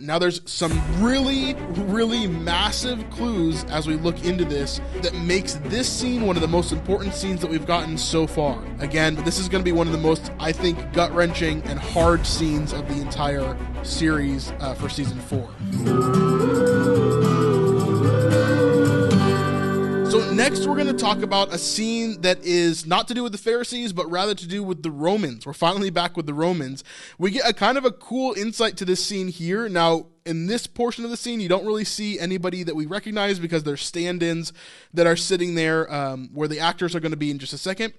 Now there's some really, really massive clues as we look into this that makes this scene one of the most important scenes that we've gotten so far. Again, this is going to be one of the most, I think, gut-wrenching and hard scenes of the entire series for Season 4. So next we're going to talk about a scene that is not to do with the Pharisees, but rather to do with the Romans. We're finally back with the Romans. We get a kind of a cool insight to this scene here. Now, in this portion of the scene, you don't really see anybody that we recognize because they're stand-ins that are sitting there where the actors are going to be in just a second.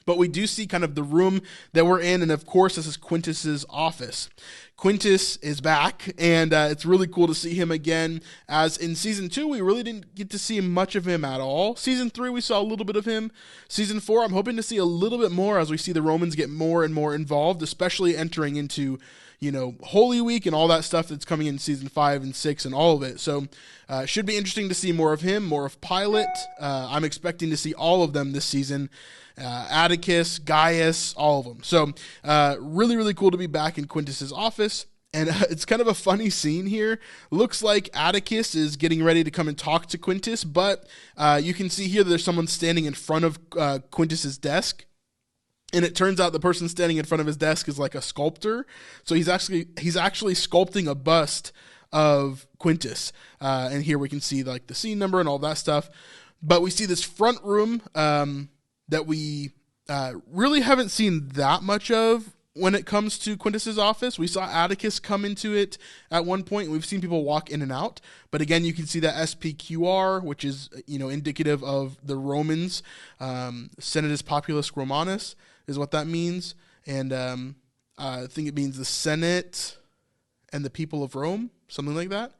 But we do see kind of the room that we're in, and of course, this is Quintus's office. Quintus is back, and it's really cool to see him again, as in Season 2, we really didn't get to see much of him at all. Season 3, we saw a little bit of him. Season 4, I'm hoping to see a little bit more as we see the Romans get more and more involved, especially entering into, Holy Week and all that stuff that's coming in Season 5 and 6 and all of it. So it should be interesting to see more of him, more of Pilate. I'm expecting to see all of them this season. Atticus, Gaius, all of them. So really, really cool to be back in Quintus's office. And it's kind of a funny scene here. Looks like Atticus is getting ready to come and talk to Quintus, but you can see here that there's someone standing in front of Quintus's desk. And it turns out the person standing in front of his desk is like a sculptor. So he's actually sculpting a bust of Quintus. And here we can see like the scene number and all that stuff. But we see this front room that we really haven't seen that much of when it comes to Quintus's office. We saw Atticus come into it at one point. We've seen people walk in and out. But again, you can see that SPQR, which is, indicative of the Romans. Senatus Populus Romanus is what that means. And I think it means the Senate and the people of Rome, something like that.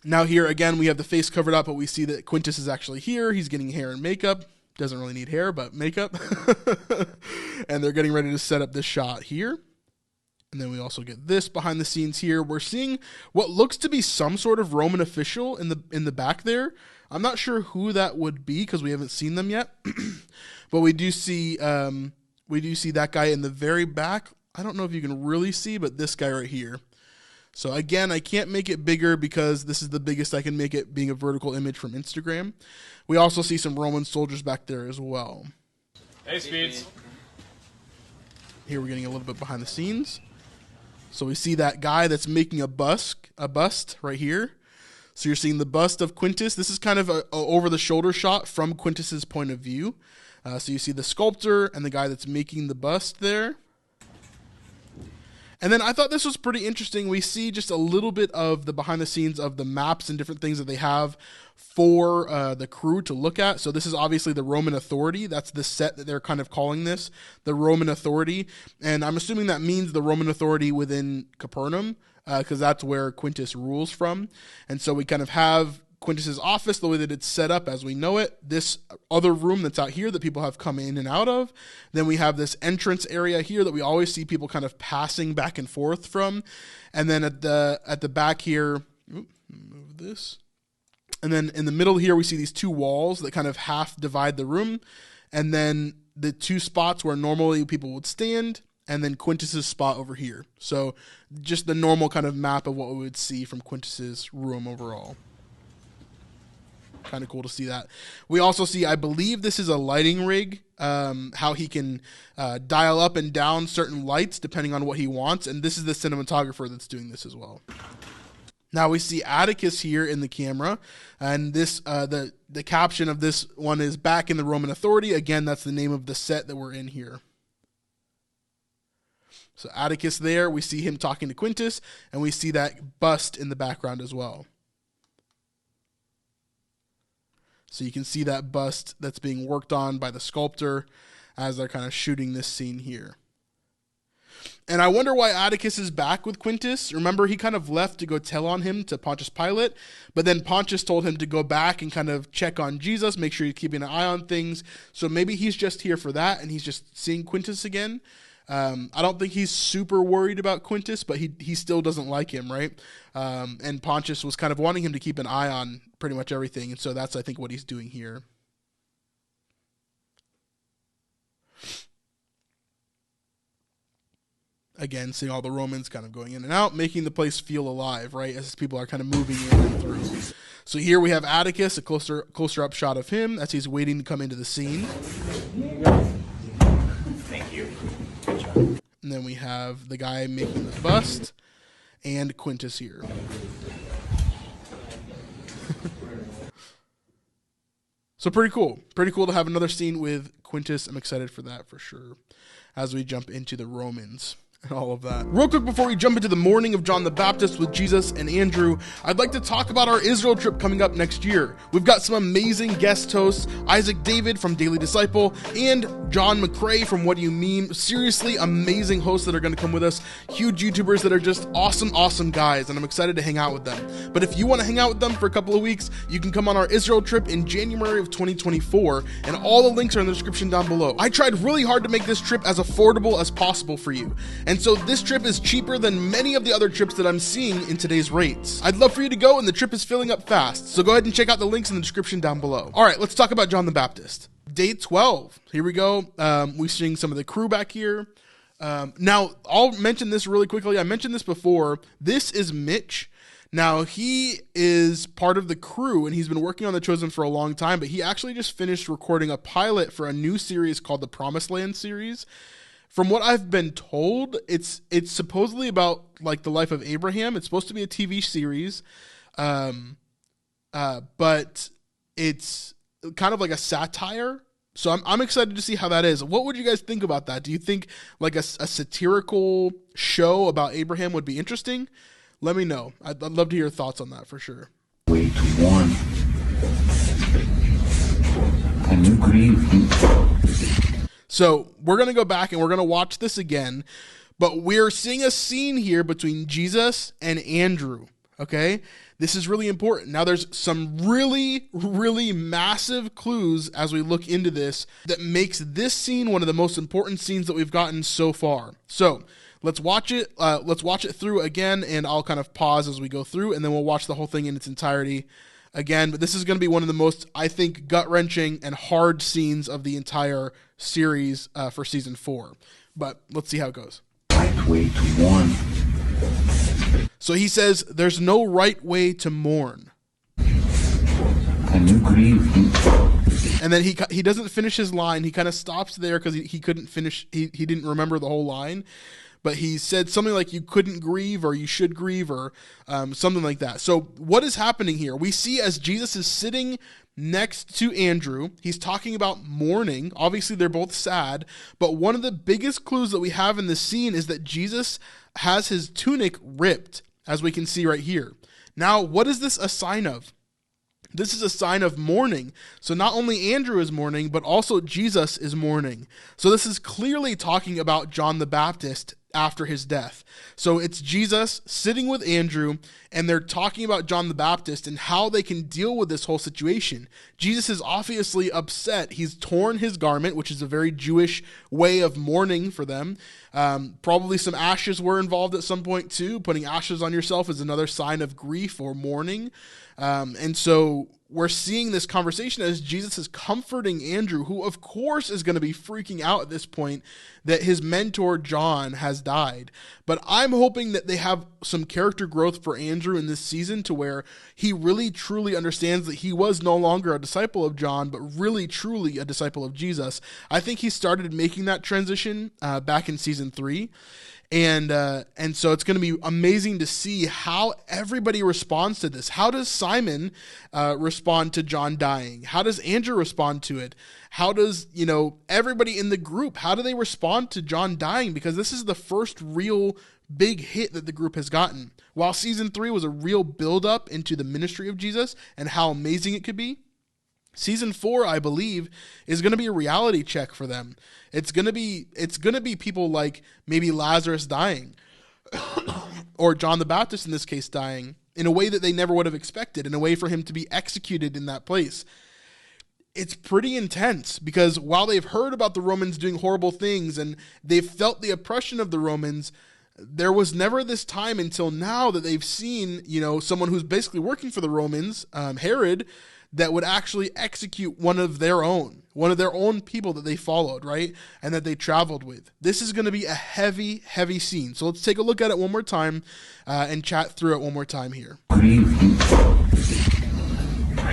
Now here, again, we have the face covered up, but we see that Quintus is actually here. He's getting hair and makeup. Doesn't really need hair, but makeup. And they're getting ready to set up this shot here. And then we also get this behind the scenes here. We're seeing what looks to be some sort of Roman official in the back there. I'm not sure who that would be because we haven't seen them yet. But we do see that guy in the very back. I don't know if you can really see, but this guy right here. So again, I can't make it bigger because this is the biggest I can make it, being a vertical image from Instagram. We also see some Roman soldiers back there as well. Hey, Speeds. Here we're getting a little bit behind the scenes. So we see that guy that's making a bust right here. So you're seeing the bust of Quintus. This is kind of a over-the-shoulder shot from Quintus's point of view. So you see the sculptor and the guy that's making the bust there. And then I thought this was pretty interesting. We see just a little bit of the behind the scenes of the maps and different things that they have for the crew to look at. So this is obviously the Roman authority. That's the set that they're kind of calling this, the Roman authority. And I'm assuming that means the Roman authority within Capernaum, because that's where Quintus rules from. And so we kind of have Quintus's office, the way that it's set up as we know it, this other room that's out here that people have come in and out of. Then we have this entrance area here that we always see people kind of passing back and forth from. And then at the back here, move this. And then in the middle here, we see these two walls that kind of half divide the room. And then the two spots where normally people would stand, and then Quintus's spot over here. So just the normal kind of map of what we would see from Quintus's room overall. Kind of cool to see that. We also see, I believe this is a lighting rig, how he can dial up and down certain lights depending on what he wants. And this is the cinematographer that's doing this as well. Now we see Atticus here in the camera, and this the caption of this one is "Back in the Roman Authority." Again, that's the name of the set that we're in here. So Atticus there, we see him talking to Quintus, and we see that bust in the background as well. So you can see that bust that's being worked on by the sculptor as they're kind of shooting this scene here. And I wonder why Atticus is back with Quintus. Remember, he kind of left to go tell on him to Pontius Pilate, but then Pontius told him to go back and kind of check on Jesus, make sure he's keeping an eye on things. So maybe he's just here for that, and he's just seeing Quintus again. I don't think he's super worried about Quintus, but he still doesn't like him, right? And Pontius was kind of wanting him to keep an eye on pretty much everything, and so that's, I think, what he's doing here. Again, seeing all the Romans kind of going in and out, making the place feel alive, right, as people are kind of moving in and through. So here we have Atticus, a closer up shot of him as he's waiting to come into the scene. Thank you. And then we have the guy making the bust, and Quintus here. So pretty cool. Pretty cool to have another scene with Quintus. I'm excited for that for sure as we jump into the Romans and all of that. Real quick before we jump into the mourning of John the Baptist with Jesus and Andrew, I'd like to talk about our Israel trip coming up next year. We've got some amazing guest hosts, Isaac David from Daily Disciple and John McCrae from What Do You Mean? Seriously amazing hosts that are going to come with us, huge YouTubers that are just awesome guys, and I'm excited to hang out with them. But if you want to hang out with them for a couple of weeks, you can come on our Israel trip in January of 2024, and all the links are in the description down below. I tried really hard to make this trip as affordable as possible for you, and so this trip is cheaper than many of the other trips that I'm seeing in today's rates. I'd love for you to go, and the trip is filling up fast, so go ahead and check out the links in the description down below. All right, let's talk about John the Baptist. Day 12. Here we go. We're seeing some of the crew back here. Now, I'll mention this really quickly. I mentioned this before. This is Mitch. Now, he is part of the crew, and he's been working on The Chosen for a long time, but he actually just finished recording a pilot for a new series called the Promised Land series. From what I've been told, it's supposedly about like the life of Abraham. It's supposed to be a TV series, but it's kind of like a satire. So I'm excited to see how that is. What would you guys think about that? Do you think like a satirical show about Abraham would be interesting? Let me know. I'd love to hear your thoughts on that for sure. Way to warn. Can you grieve? So we're going to go back and we're going to watch this again, but we're seeing a scene here between Jesus and Andrew, okay? This is really important. Now there's some really massive clues as we look into this that makes this scene one of the most important scenes that we've gotten so far. So let's watch it. Let's watch it through again, and I'll kind of pause as we go through, and then we'll watch the whole thing in its entirety again. But this is going to be one of the most, I think, gut-wrenching and hard scenes of the entire series for season 4. But let's see how it goes. Right way to warn. So he says, "There's no right way to mourn." Can you grieve? And then he doesn't finish his line. He kind of stops there because he couldn't finish. He didn't remember the whole line. But he said something like you couldn't grieve or you should grieve or something like that. So what is happening here? We see as Jesus is sitting next to Andrew, he's talking about mourning. Obviously, they're both sad. But one of the biggest clues that we have in this scene is that Jesus has his tunic ripped, as we can see right here. Now, what is this a sign of? This is a sign of mourning. So not only Andrew is mourning, but also Jesus is mourning. So this is clearly talking about John the Baptist after his death. So it's Jesus sitting with Andrew, and they're talking about John the Baptist and how they can deal with this whole situation. Jesus is obviously upset. He's torn his garment, which is a very Jewish way of mourning for them. Probably some ashes were involved at some point too. Putting ashes on yourself is another sign of grief or mourning. And so we're seeing this conversation as Jesus is comforting Andrew, who of course is going to be freaking out at this point that his mentor John has died. But I'm hoping that they have some character growth for Andrew in this season to where he really truly understands that he was no longer a disciple of John, but really truly a disciple of Jesus. I think he started making that transition back in season 3. And so it's going to be amazing to see how everybody responds to this. How does Simon respond to John dying? How does Andrew respond to it? How does, everybody in the group, how do they respond to John dying? Because this is the first real big hit that the group has gotten. While season 3 was a real build-up into the ministry of Jesus and how amazing it could be, season 4, I believe, is going to be a reality check for them. It's going to be people like maybe Lazarus dying or John the Baptist in this case dying in a way that they never would have expected, in a way for him to be executed in that place. It's pretty intense because while they've heard about the Romans doing horrible things and they've felt the oppression of the Romans, there was never this time until now that they've seen, someone who's basically working for the Romans, Herod, that would actually execute one of their own, one of their own people that they followed, right? And that they traveled with. This is going to be a heavy, heavy scene. So let's take a look at it one more time and chat through it one more time here. Grieve.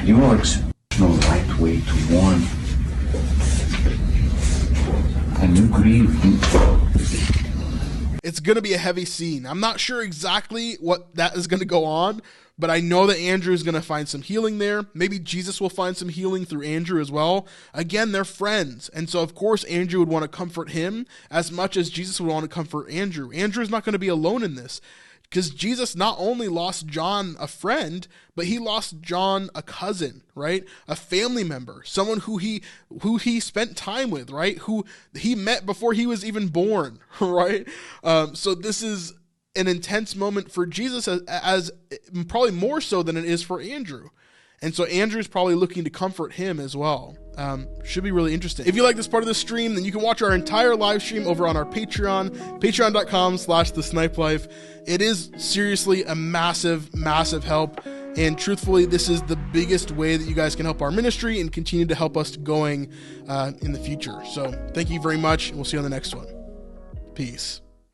You are exceptional lightweight one. Can you grieve? It's going to be a heavy scene. I'm not sure exactly what that is going to go on, but I know that Andrew is going to find some healing there. Maybe Jesus will find some healing through Andrew as well. Again, they're friends. And so, of course, Andrew would want to comfort him as much as Jesus would want to comfort Andrew. Andrew is not going to be alone in this, because Jesus not only lost John a friend, but he lost John a cousin, right? A family member, someone who he spent time with, right? Who he met before he was even born, right? So this is an intense moment for Jesus, as probably more so than it is for Andrew. And so Andrew's probably looking to comfort him as well. Should be really interesting. If you like this part of the stream, then you can watch our entire live stream over on our Patreon, patreon.com/thesnipelife. It is seriously a massive, massive help. And truthfully, this is the biggest way that you guys can help our ministry and continue to help us going in the future. So thank you very much, and we'll see you on the next one. Peace.